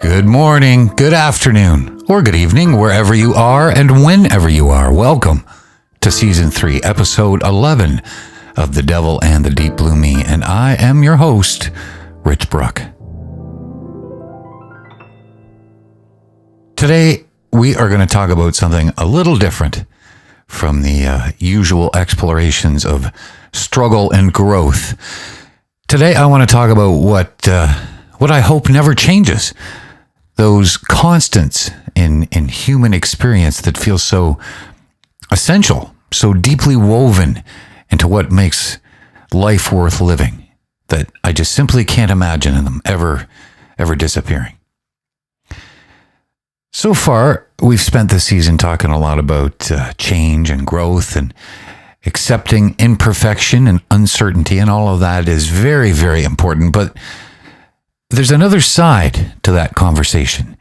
Good morning, good afternoon, or good evening, wherever you are and whenever you are. Welcome to Season 3, Episode 11 of The Devil and the Deep Blue Me, and I am your host, Rich Bruck. Today, we are going to talk about something a little different from the usual explorations of struggle and growth. Today, I want to talk about what I hope never changes. Those constants in human experience that feel so essential, so deeply woven into what makes life worth living, that I just simply can't imagine them ever disappearing. So far, we've spent this season talking a lot about change and growth and accepting imperfection and uncertainty, and all of that is very, very important. But there's another side to that conversation.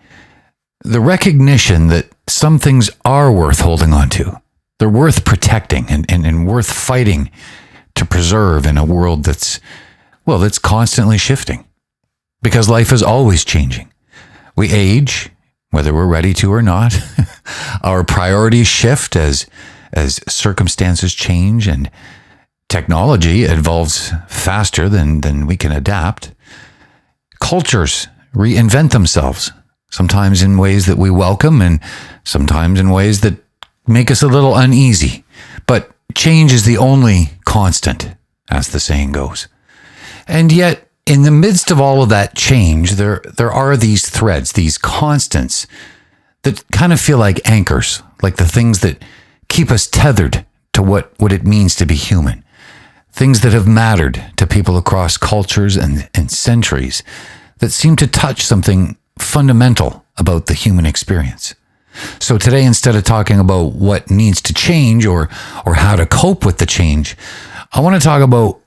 The recognition that some things are worth holding on to. They're worth protecting and worth fighting to preserve in a world that's constantly shifting. Because life is always changing. We age, whether we're ready to or not. Our priorities shift as circumstances change, and technology evolves faster than we can adapt. Cultures reinvent themselves, sometimes in ways that we welcome and sometimes in ways that make us a little uneasy. But change is the only constant, as the saying goes. And yet, in the midst of all of that change, there are these threads, these constants that kind of feel like anchors, like the things that keep us tethered to what it means to be human. Things that have mattered to people across cultures and centuries that seem to touch something fundamental about the human experience. So today, instead of talking about what needs to change or how to cope with the change, I want to talk about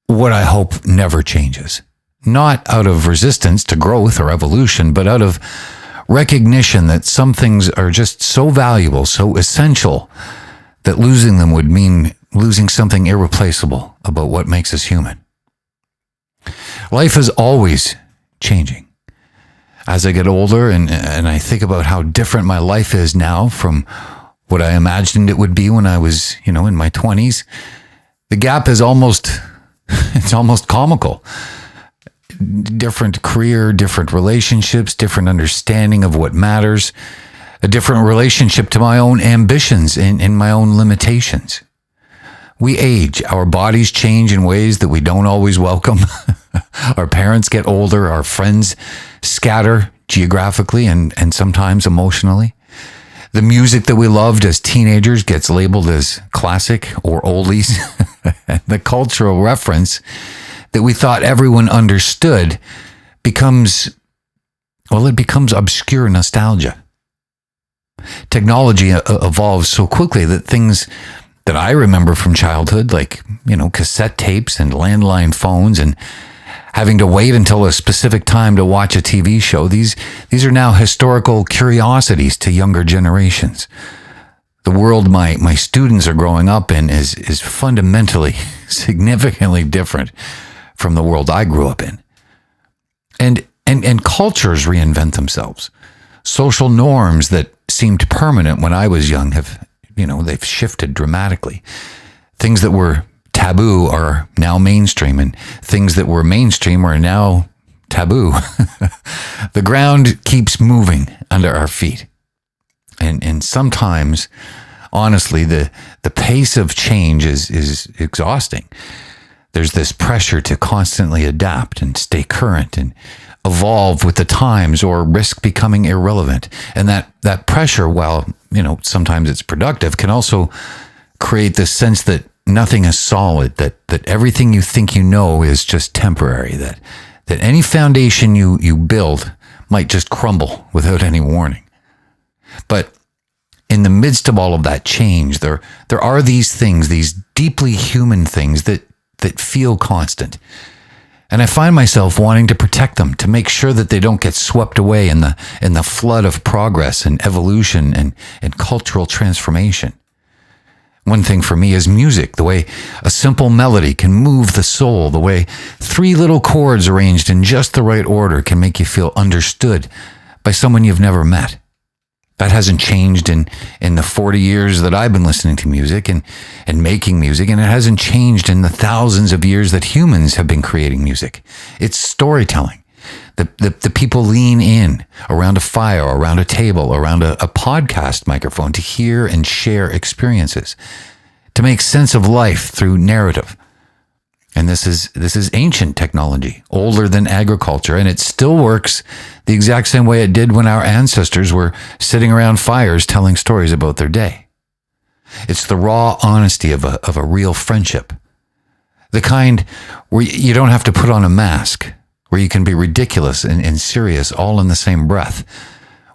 what I hope never changes. Not out of resistance to growth or evolution, but out of recognition that some things are just so valuable, so essential, that losing them would mean losing something irreplaceable about what makes us human. Life is always changing. As I get older and I think about how different my life is now from what I imagined it would be when I was, in my 20s, the gap is almost comical. Different career, different relationships, different understanding of what matters, a different relationship to my own ambitions and my own limitations. We age, our bodies change in ways that we don't always welcome. Our parents get older, our friends scatter geographically and sometimes emotionally. The music that we loved as teenagers gets labeled as classic or oldies. The cultural reference that we thought everyone understood becomes obscure nostalgia. Technology evolves so quickly that things that I remember from childhood, like, cassette tapes and landline phones and having to wait until a specific time to watch a TV show, these are now historical curiosities to younger generations. The world my students are growing up in is fundamentally, significantly different from the world I grew up in. And cultures reinvent themselves. Social norms that seemed permanent when I was young they've shifted dramatically. Things that were taboo are now mainstream, and things that were mainstream are now taboo. The ground keeps moving under our feet. And sometimes, honestly, the pace of change is exhausting. There's this pressure to constantly adapt and stay current and evolve with the times or risk becoming irrelevant. And that pressure, while, sometimes it's productive, can also create this sense that nothing is solid, that everything you think you know is just temporary, that any foundation you build might just crumble without any warning. But in the midst of all of that change, there are these things, these deeply human things that feel constant. And I find myself wanting to protect them, to make sure that they don't get swept away in the flood of progress and evolution and cultural transformation. One thing for me is music, the way a simple melody can move the soul, the way 3 little chords arranged in just the right order can make you feel understood by someone you've never met. That hasn't changed in the 40 years that I've been listening to music and making music, and it hasn't changed in the thousands of years that humans have been creating music. It's storytelling. The people lean in around a fire, around a table, around a podcast microphone to hear and share experiences, to make sense of life through narrative. And this is ancient technology, older than agriculture, and it still works the exact same way it did when our ancestors were sitting around fires telling stories about their day. It's the raw honesty of a real friendship, the kind where you don't have to put on a mask, where you can be ridiculous and serious all in the same breath,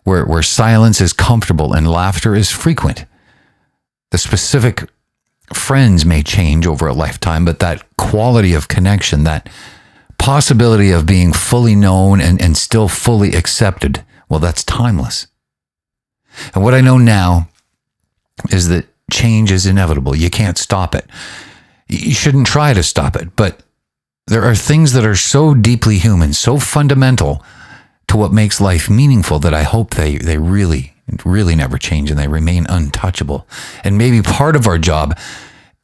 where silence is comfortable and laughter is frequent. The specific friends may change over a lifetime, but that quality of connection, that possibility of being fully known and still fully accepted, well, that's timeless. And what I know now is that change is inevitable. You can't stop it. You shouldn't try to stop it, but there are things that are so deeply human, so fundamental to what makes life meaningful that I hope they really never change and they remain untouchable. And maybe part of our job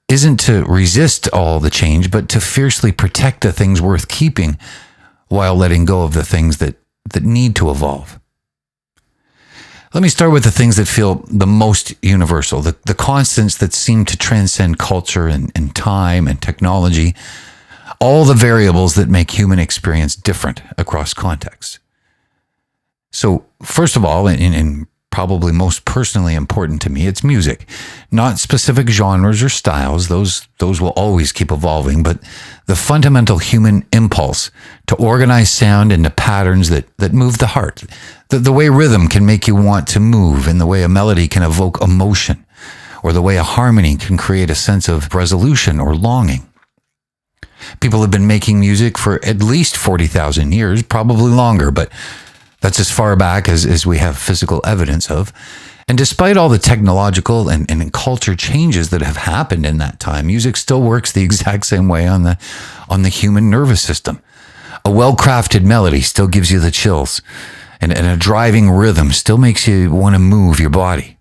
isn't to resist all the change, but to fiercely protect the things worth keeping while letting go of the things that need to evolve. Let me start with the things that feel the most universal, the constants that seem to transcend culture and time and technology, all the variables that make human experience different across contexts. So first of all, and probably most personally important to me, it's music. Not specific genres or styles, those will always keep evolving, but the fundamental human impulse to organize sound into patterns that move the heart. The way rhythm can make you want to move, and the way a melody can evoke emotion, or the way a harmony can create a sense of resolution or longing. People have been making music for at least 40,000 years, probably longer, but that's as far back as we have physical evidence of. And despite all the technological and culture changes that have happened in that time, music still works the exact same way on the human nervous system. A well-crafted melody still gives you the chills, and a driving rhythm still makes you want to move your body.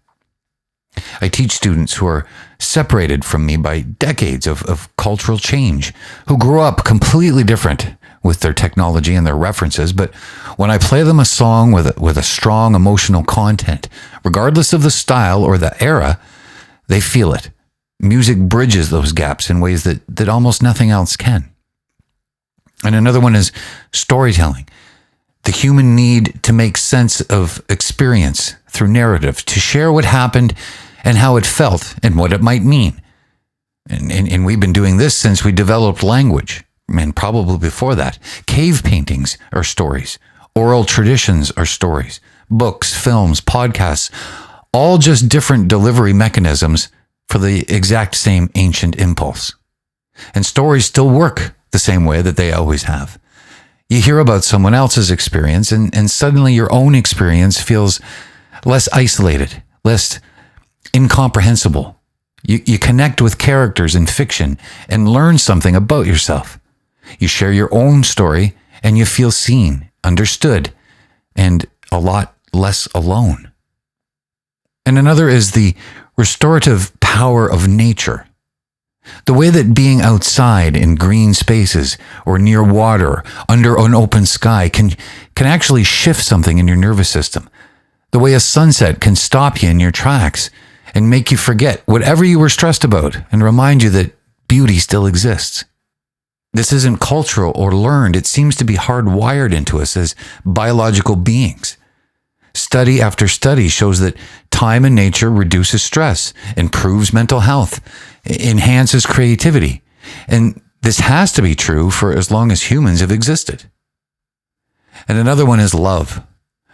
I teach students who are separated from me by decades of cultural change, who grew up completely different with their technology and their references, but when I play them a song with a strong emotional content, regardless of the style or the era, they feel it. Music bridges those gaps in ways that almost nothing else can. And another one is storytelling. The human need to make sense of experience through narrative, to share what happened and how it felt and what it might mean. And we've been doing this since we developed language, and probably before that. Cave paintings are stories. Oral traditions are stories. Books, films, podcasts, all just different delivery mechanisms for the exact same ancient impulse. And stories still work the same way that they always have. You hear about someone else's experience, and suddenly your own experience feels less isolated, less incomprehensible. You connect with characters in fiction and learn something about yourself. You share your own story and you feel seen, understood, and a lot less alone. And another is the restorative power of nature. The way that being outside in green spaces or near water, under an open sky can actually shift something in your nervous system. The way a sunset can stop you in your tracks and make you forget whatever you were stressed about and remind you that beauty still exists. This isn't cultural or learned. It seems to be hardwired into us as biological beings. Study after study shows that time in nature reduces stress, improves mental health, enhances creativity. And this has to be true for as long as humans have existed. And another one is love.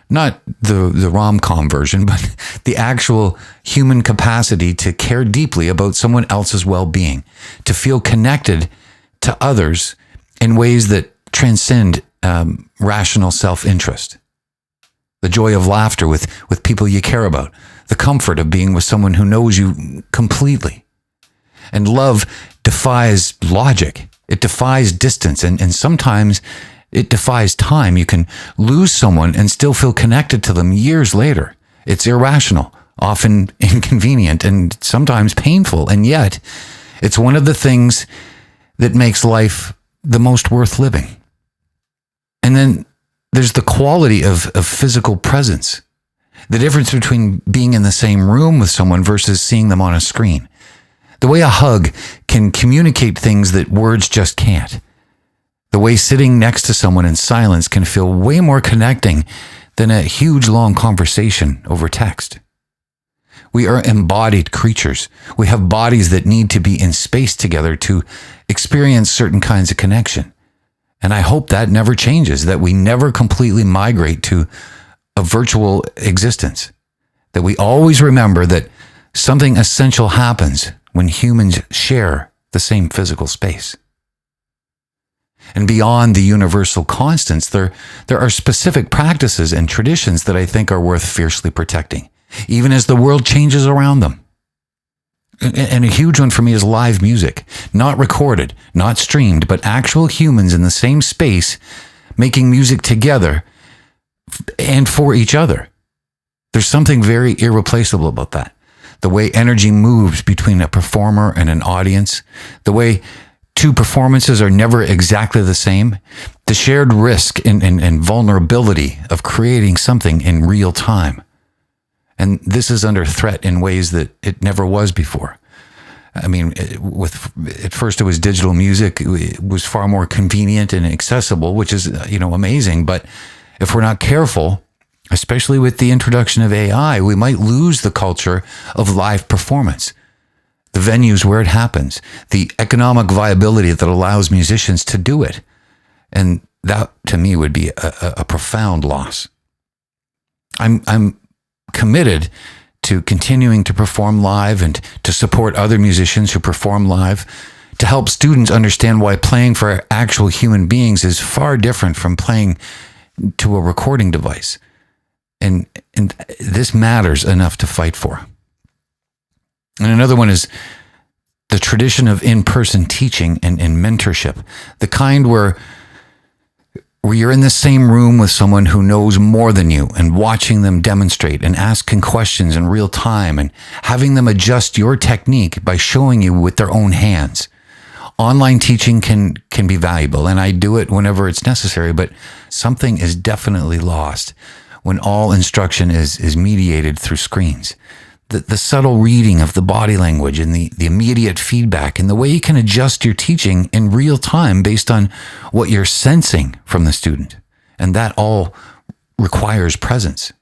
Not the rom-com version, but the actual human capacity to care deeply about someone else's well-being, to feel connected to others in ways that transcend rational self-interest. The joy of laughter with people you care about, the comfort of being with someone who knows you completely. And love defies logic. It defies distance, and sometimes It defies time. You can lose someone and still feel connected to them years later. It's irrational, often inconvenient, and sometimes painful. And yet, it's one of the things that makes life the most worth living. And then there's the quality of physical presence. The difference between being in the same room with someone versus seeing them on a screen. The way a hug can communicate things that words just can't. The way sitting next to someone in silence can feel way more connecting than a huge long conversation over text. We are embodied creatures. We have bodies that need to be in space together to experience certain kinds of connection. And I hope that never changes, that we never completely migrate to a virtual existence, that we always remember that something essential happens when humans share the same physical space. And beyond the universal constants, there are specific practices and traditions that I think are worth fiercely protecting, even as the world changes around them. And a huge one for me is live music, not recorded, not streamed, but actual humans in the same space making music together and for each other. There's something very irreplaceable about that. The way energy moves between a performer and an audience, the way two performances are never exactly the same, the shared risk and vulnerability of creating something in real time. And this is under threat in ways that it never was before. I mean, at first it was digital music. It was far more convenient and accessible, which is, amazing. But if we're not careful, especially with the introduction of AI, we might lose the culture of live performance, the venues where it happens, the economic viability that allows musicians to do it. And that, to me, would be a profound loss. I'm committed to continuing to perform live and to support other musicians who perform live, to help students understand why playing for actual human beings is far different from playing to a recording device. And this matters enough to fight for. And another one is the tradition of in-person teaching and mentorship, the kind where you're in the same room with someone who knows more than you and watching them demonstrate and asking questions in real time and having them adjust your technique by showing you with their own hands. Online teaching can be valuable, and I do it whenever it's necessary, but something is definitely lost when all instruction is mediated through screens. The subtle reading of the body language and the immediate feedback and the way you can adjust your teaching in real time based on what you're sensing from the student. And that all requires presence.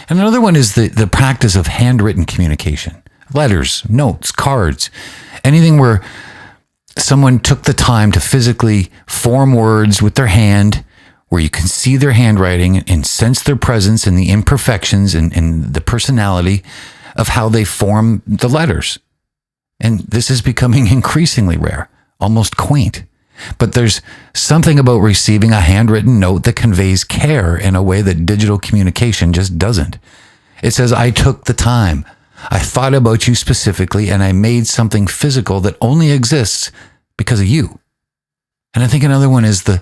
And another one is the practice of handwritten communication. Letters, notes, cards, anything where someone took the time to physically form words with their hand, where you can see their handwriting and sense their presence and the imperfections and the personality of how they form the letters. And this is becoming increasingly rare, almost quaint. But there's something about receiving a handwritten note that conveys care in a way that digital communication just doesn't. It says, I took the time. I thought about you specifically, and I made something physical that only exists because of you. And I think another one is the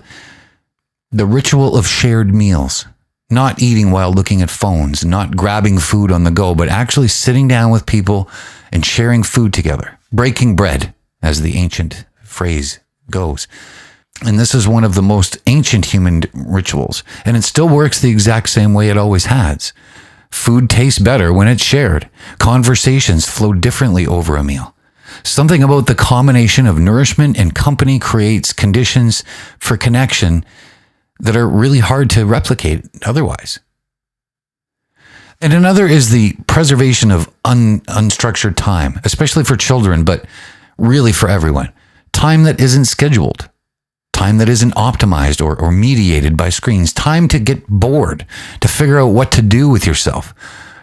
ritual of shared meals, not eating while looking at phones, not grabbing food on the go, but actually sitting down with people and sharing food together, breaking bread, as the ancient phrase goes. And this is one of the most ancient human rituals, and it still works the exact same way it always has. Food tastes better when it's shared. Conversations flow differently over a meal. Something about the combination of nourishment and company creates conditions for connection that are really hard to replicate otherwise. And another is the preservation of unstructured time, especially for children, but really for everyone. Time that isn't scheduled, time that isn't optimized or mediated by screens, time to get bored, to figure out what to do with yourself,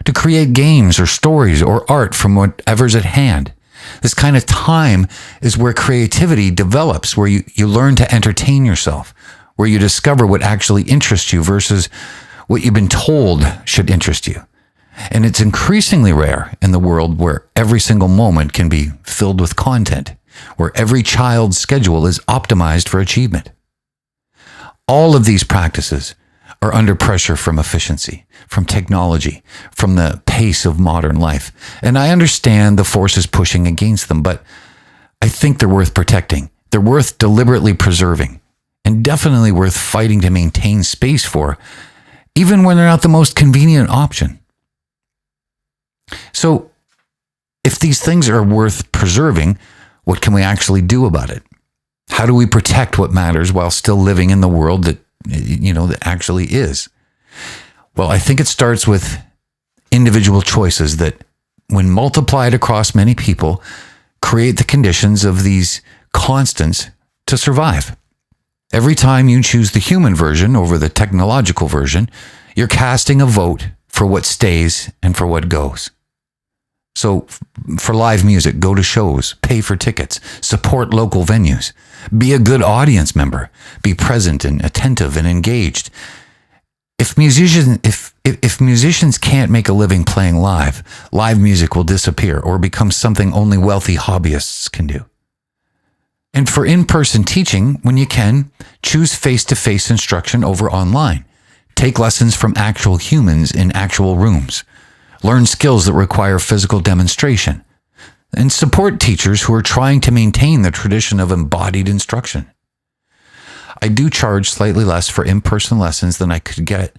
to create games or stories or art from whatever's at hand. This kind of time is where creativity develops, where you learn to entertain yourself, where you discover what actually interests you versus what you've been told should interest you. And it's increasingly rare in the world where every single moment can be filled with content, where every child's schedule is optimized for achievement. All of these practices are under pressure from efficiency, from technology, from the pace of modern life. And I understand the forces pushing against them, but I think they're worth protecting. They're worth deliberately preserving, and definitely worth fighting to maintain space for, even when they're not the most convenient option. So, if these things are worth preserving, what can we actually do about it? How do we protect what matters while still living in the world that actually is? Well, I think it starts with individual choices that, when multiplied across many people, create the conditions of these constants to survive. Every time you choose the human version over the technological version, you're casting a vote for what stays and for what goes. So for live music, go to shows, pay for tickets, support local venues, be a good audience member, be present and attentive and engaged. If musicians can't make a living playing live music will disappear or become something only wealthy hobbyists can do. And for in-person teaching, when you can, choose face-to-face instruction over online. Take lessons from actual humans in actual rooms. Learn skills that require physical demonstration, and support teachers who are trying to maintain the tradition of embodied instruction. I do charge slightly less for in-person lessons than I could get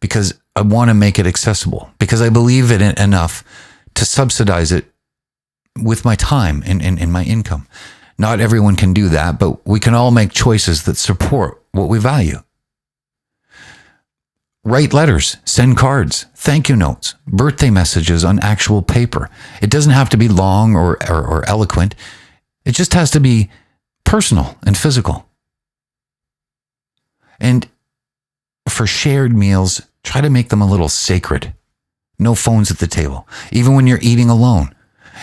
because I want to make it accessible, because I believe in it enough to subsidize it with my time and my income. Not everyone can do that, but we can all make choices that support what we value. Write letters, send cards, thank you notes, birthday messages on actual paper. It doesn't have to be long or eloquent. It just has to be personal and physical. And for shared meals, try to make them a little sacred. No phones at the table, even when you're eating alone.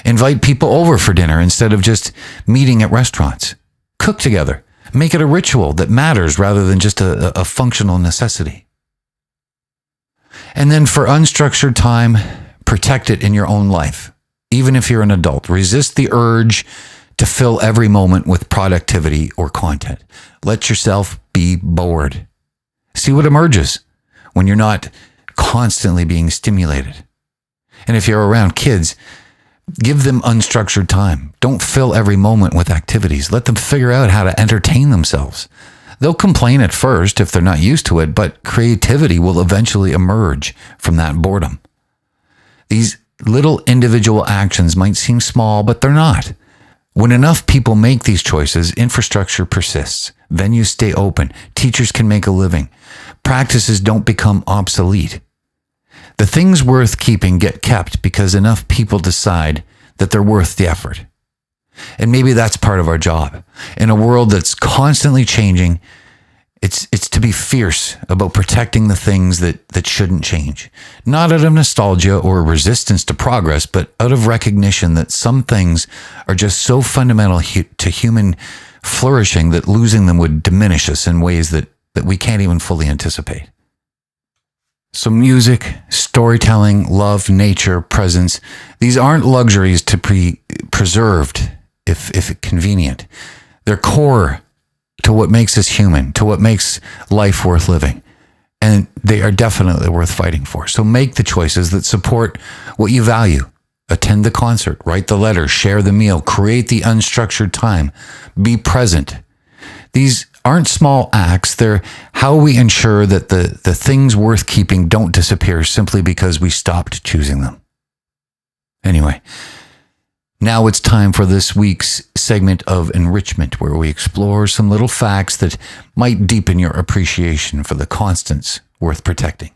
Invite people over for dinner instead of just meeting at restaurants. Cook together. Make it a ritual that matters rather than just a functional necessity. And then for unstructured time, protect it in your own life. Even if you're an adult, resist the urge to fill every moment with productivity or content. Let yourself be bored. See what emerges when you're not constantly being stimulated. And if you're around kids, give them unstructured time. Don't fill every moment with activities. Let them figure out how to entertain themselves. They'll complain at first if they're not used to it, but creativity will eventually emerge from that boredom. These little individual actions might seem small, but they're not. When enough people make these choices, infrastructure persists. Venues stay open. Teachers can make a living. Practices don't become obsolete. The things worth keeping get kept because enough people decide that they're worth the effort. And maybe that's part of our job. In a world that's constantly changing, it's to be fierce about protecting the things that shouldn't change. Not out of nostalgia or resistance to progress, but out of recognition that some things are just so fundamental to human flourishing that losing them would diminish us in ways that we can't even fully anticipate. So music, storytelling, love, nature, presence, these aren't luxuries to be preserved if convenient. They're core to what makes us human, to what makes life worth living. And they are definitely worth fighting for. So make the choices that support what you value. Attend the concert, write the letter, share the meal, create the unstructured time, be present. These aren't small acts. They're how we ensure that the things worth keeping don't disappear simply because we stopped choosing them. Anyway, now it's time for this week's segment of enRICHment, where we explore some little facts that might deepen your appreciation for the constants worth protecting.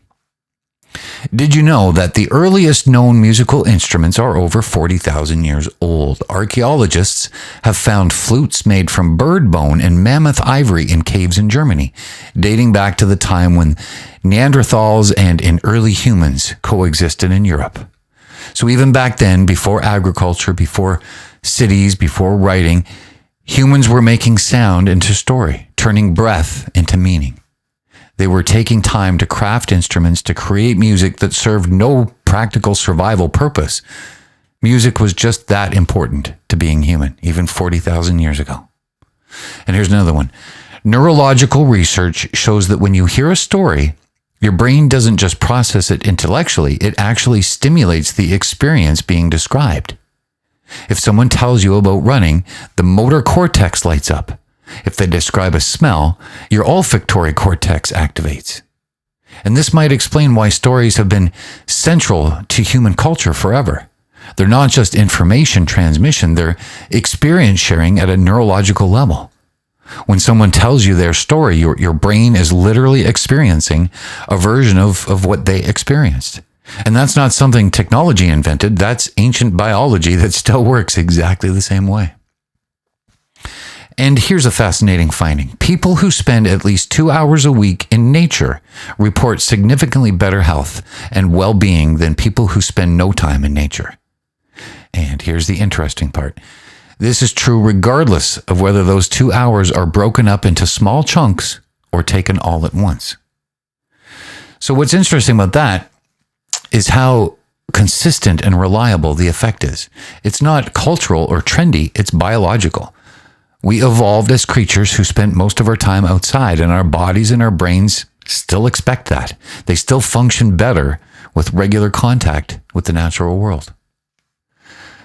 Did you know that the earliest known musical instruments are over 40,000 years old? Archaeologists have found flutes made from bird bone and mammoth ivory in caves in Germany, dating back to the time when Neanderthals and early humans coexisted in Europe. So even back then, before agriculture, before cities, before writing, humans were making sound into story, turning breath into meaning. They were taking time to craft instruments to create music that served no practical survival purpose. Music was just that important to being human, even 40,000 years ago. And here's another one. Neurological research shows that when you hear a story, your brain doesn't just process it intellectually, it actually stimulates the experience being described. If someone tells you about running, the motor cortex lights up. If they describe a smell, your olfactory cortex activates. And this might explain why stories have been central to human culture forever. They're not just information transmission, they're experience sharing at a neurological level. When someone tells you their story, your brain is literally experiencing a version of what they experienced. And that's not something technology invented. That's ancient biology that still works exactly the same way. And here's a fascinating finding. People who spend at least 2 hours a week in nature report significantly better health and well-being than people who spend no time in nature. And here's the interesting part. This is true regardless of whether those 2 hours are broken up into small chunks or taken all at once. So what's interesting about that is how consistent and reliable the effect is. It's not cultural or trendy, it's biological. We evolved as creatures who spent most of our time outside, and our bodies and our brains still expect that. They still function better with regular contact with the natural world.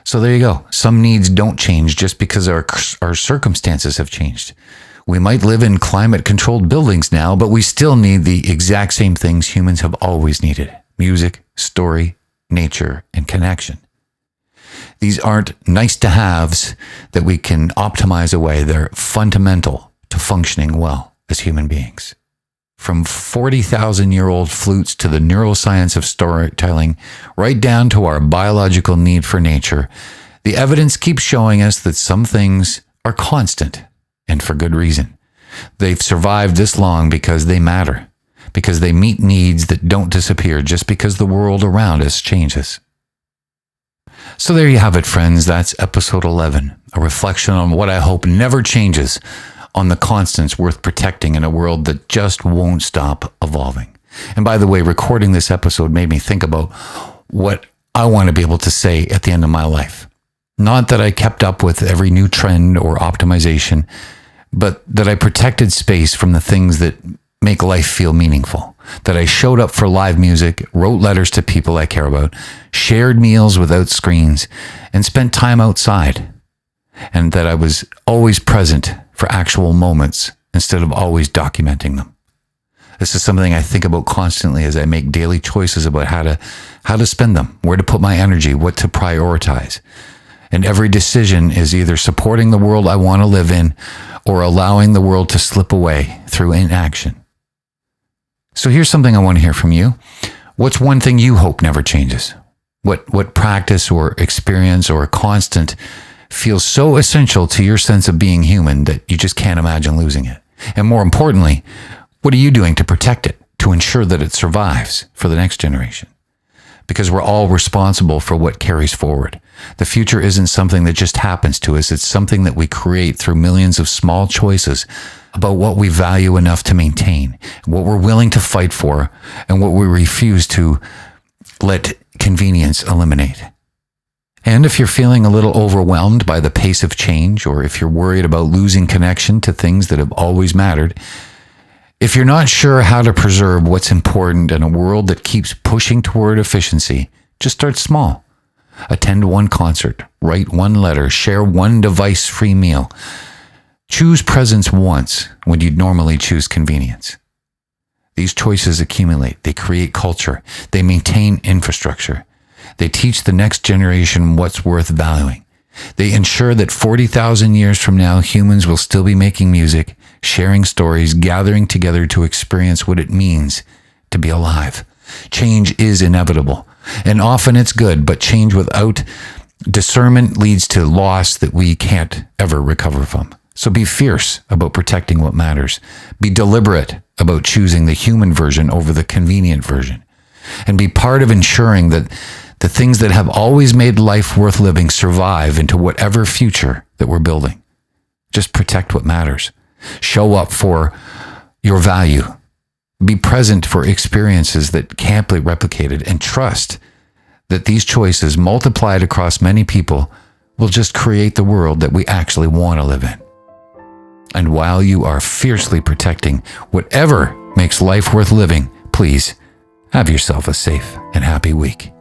So there you go. Some needs don't change just because our circumstances have changed. We might live in climate-controlled buildings now, but we still need the exact same things humans have always needed: music, story, nature, and connection. These aren't nice-to-haves that we can optimize away. They're fundamental to functioning well as human beings. From 40,000-year-old flutes to the neuroscience of storytelling, right down to our biological need for nature, the evidence keeps showing us that some things are constant, and for good reason. They've survived this long because they matter, because they meet needs that don't disappear just because the world around us changes. So there you have it, friends. That's episode 11, a reflection on what I hope never changes, on the constants worth protecting in a world that just won't stop evolving. And by the way, recording this episode made me think about what I want to be able to say at the end of my life. Not that I kept up with every new trend or optimization, but that I protected space from the things that make life feel meaningful. That I showed up for live music, wrote letters to people I care about, shared meals without screens, and spent time outside. And that I was always present for actual moments instead of always documenting them. This is something I think about constantly as I make daily choices about how to spend them, where to put my energy, what to prioritize. And every decision is either supporting the world I want to live in or allowing the world to slip away through inaction. So here's something I want to hear from you. What's one thing you hope never changes? What practice or experience or constant feels so essential to your sense of being human that you just can't imagine losing it? And more importantly, what are you doing to protect it, to ensure that it survives for the next generation? Because we're all responsible for what carries forward. The future isn't something that just happens to us. It's something that we create through millions of small choices about what we value enough to maintain, what we're willing to fight for, and what we refuse to let convenience eliminate. And if you're feeling a little overwhelmed by the pace of change, or if you're worried about losing connection to things that have always mattered, if you're not sure how to preserve what's important in a world that keeps pushing toward efficiency, just start small. Attend one concert, write one letter, share one device-free meal. Choose presence once when you'd normally choose convenience. These choices accumulate. They create culture. They maintain infrastructure. They teach the next generation what's worth valuing. They ensure that 40,000 years from now, humans will still be making music, sharing stories, gathering together to experience what it means to be alive. Change is inevitable, and often it's good, but change without discernment leads to loss that we can't ever recover from. So be fierce about protecting what matters. Be deliberate about choosing the human version over the convenient version. And be part of ensuring that the things that have always made life worth living survive into whatever future that we're building. Just protect what matters. Show up for your value. Be present for experiences that can't be replicated, and trust that these choices multiplied across many people will just create the world that we actually want to live in. And while you are fiercely protecting whatever makes life worth living, please have yourself a safe and happy week.